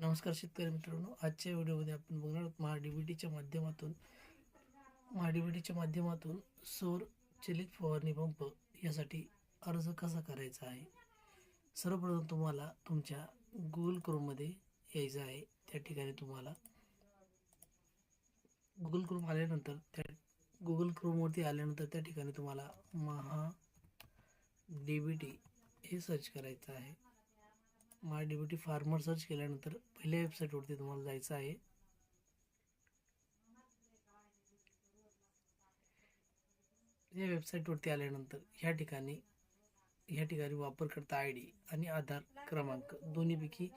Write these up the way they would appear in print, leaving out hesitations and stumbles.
नमस्कार शेतकरी मित्रांनो, आजच्या व्हिडिओमध्ये आपण बघणार आहोत महाडीबीटीच्या माध्यमातून सौर चलित फवारणी पंप यासाठी अर्ज कसा करायचा आहे। सर्वप्रथम तुम्हाला तुमच्या गुगल क्रोममध्ये यायचं आहे। त्या ठिकाणी तुम्हाला गुगल क्रोम आल्यानंतर गुगल क्रोमवरती आल्यानंतर त्या ठिकाणी तुम्हाला महाडीबीटी हे सर्च करायचं आहे। महाडीबीटी फार्मर सर्च केल्यानंतर पहिल्या वेबसाईटवरती तुम्हाला जायचं आहे। या वेबसाईटवरती आल्यानंतर ह्या ठिकाणी वापरकर्ता आय डी आणि आधार क्रमांक दोन्हीपैकी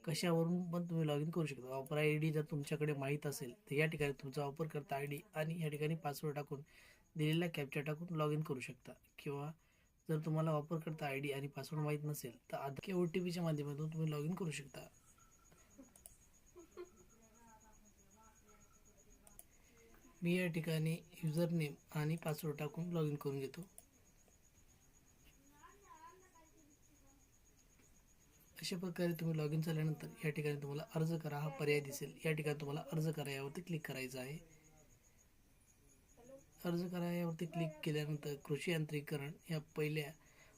कशावरून पण तुम्ही लॉग इन करू शकता। वापर आय डी जर तुमच्याकडे माहीत असेल तर या ठिकाणी तुमचा वापरकर्ता आय डी आणि या ठिकाणी पासवर्ड टाकून दिलेला कॅप्चा टाकून लॉग इन करू शकता। किंवा जर तुम्हाला वापरकर्ता आय डी आणि पासवर्ड माहीत नसेल तर आधार किंवा OTPच्या माध्यमातून तुम्ही लॉग इन करू शकता। मी या ठिकाणी युजर नेम आणि पासवर्ड टाकून लॉग इन करून घेतो। अशा प्रकारे तुम्ही लॉग इन झाल्यानंतर या ठिकाणी तुम्हाला अर्ज करा हा पर्याय दिसेल। या ठिकाणी तुम्हाला अर्ज करा यावरती क्लिक करायचं आहे। अर्ज करा यावरती क्लिक केल्यानंतर कृषी यांत्रिकीकरण या पहिल्या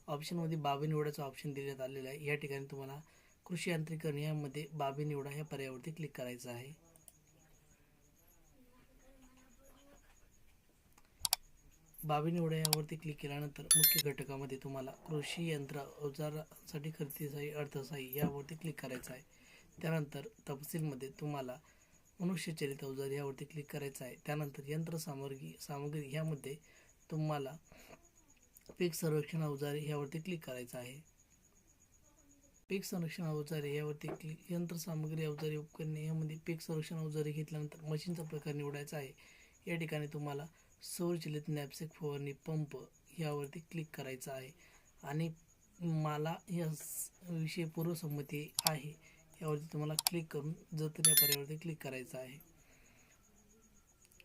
ऑप्शनमध्ये बाबी निवडाचा ऑप्शन देण्यात आलेला आहे। या ठिकाणी तुम्हाला कृषी यांत्रिकीकरण यामध्ये बाबी निवडा या पर्यायावरती क्लिक करायचं आहे। बाबी निवडा यावरती क्लिक केल्यानंतर मुख्य घटकामध्ये तुम्हाला कृषी यंत्र अवजारासाठी खरेदीसाठी अर्थसहाय्य यावरती क्लिक करायचं आहे। त्यानंतर तपशीलमध्ये तुम्हाला मनुष्यचलित अवजार यावरती क्लिक करायचं आहे। त्यानंतर यंत्रसामग्री ह्यामध्ये तुम्हाला पीक संरक्षण अवजारे यावरती क्लिक करायचं आहे। पीक संरक्षण अवजारे यावरती क्लिक यंत्रसामग्री अवजारे उपकरणे यामध्ये पीक संरक्षण अवजारे घेतल्यानंतर मशीनचा प्रकार निवडायचा आहे। या ठिकाणी तुम्हाला सौरचलित नॅपसेक फवारणी पंप यावरती क्लिक करायचं आहे आणि मला या विषयी पूर्वसंमती आहे यावरती तुम्हाला क्लिक करून जतन या पर्यायावरती क्लिक करायचं आहे।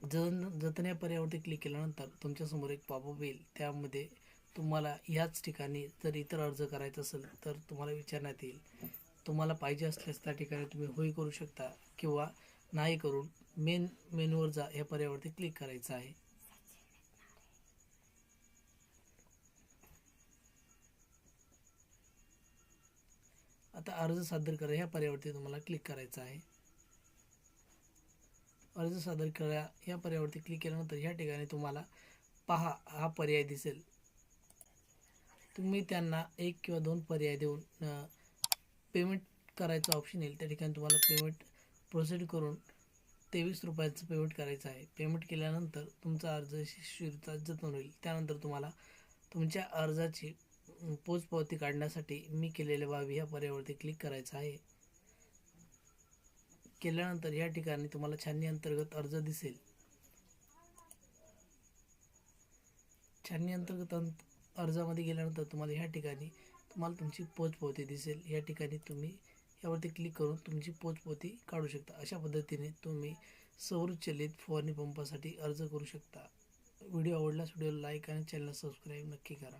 जतन या पर्यायावरती क्लिक केल्यानंतर तुमच्यासमोर एक पॉपअप येईल। त्यामध्ये तुम्हाला याच ठिकाणी जर इतर अर्ज करायचा असेल तर तुम्हाला विचारण्यात येईल। तुम्हाला पाहिजे असल्यास त्या ठिकाणी तुम्ही होय करू शकता किंवा नाही करून मेन मेनूवर जा या पर्यायावरती क्लिक करायचं आहे। आता अर्ज सादर करा या पर्यायावरती तुम्हाला क्लिक करायचं आहे। अर्ज सादर करा या पर्यायावरती क्लिक केल्यानंतर या ठिकाणी तुम्हाला पहा हा पर्याय दिसेल। तुम्ही त्यांना एक किंवा दोन पर्याय देऊन पेमेंट करायचं ऑप्शन येईल। त्या ठिकाणी तुम्हाला पेमेंट प्रोसीड करून 23 रुपयाचं पेमेंट करायचं आहे। पेमेंट केल्यानंतर तुमचा अर्ज यशस्वीरित्या जतन होईल। त्यानंतर तुम्हाला तुमच्या अर्जाची पोचपावती काढण्यासाठी मी केलेल्या बाबी या पर्यायावरती क्लिक करायचं आहे। केल्यानंतर या ठिकाणी तुम्हाला छाननी अंतर्गत अर्ज दिसेल। छाननी अंतर्गत अर्जामध्ये गेल्यानंतर तुम्हाला या ठिकाणी तुमची पोचपावती दिसेल। या ठिकाणी तुम्ही यावरती क्लिक करून तुमची पोचपावती काढू शकता। अशा पद्धतीने तुम्ही सौरचलित फवारणी पंपासाठी अर्ज करू शकता। व्हिडिओ आवडल्यास व्हिडिओला लाईक आणि चॅनलला सबस्क्राईब नक्की करा।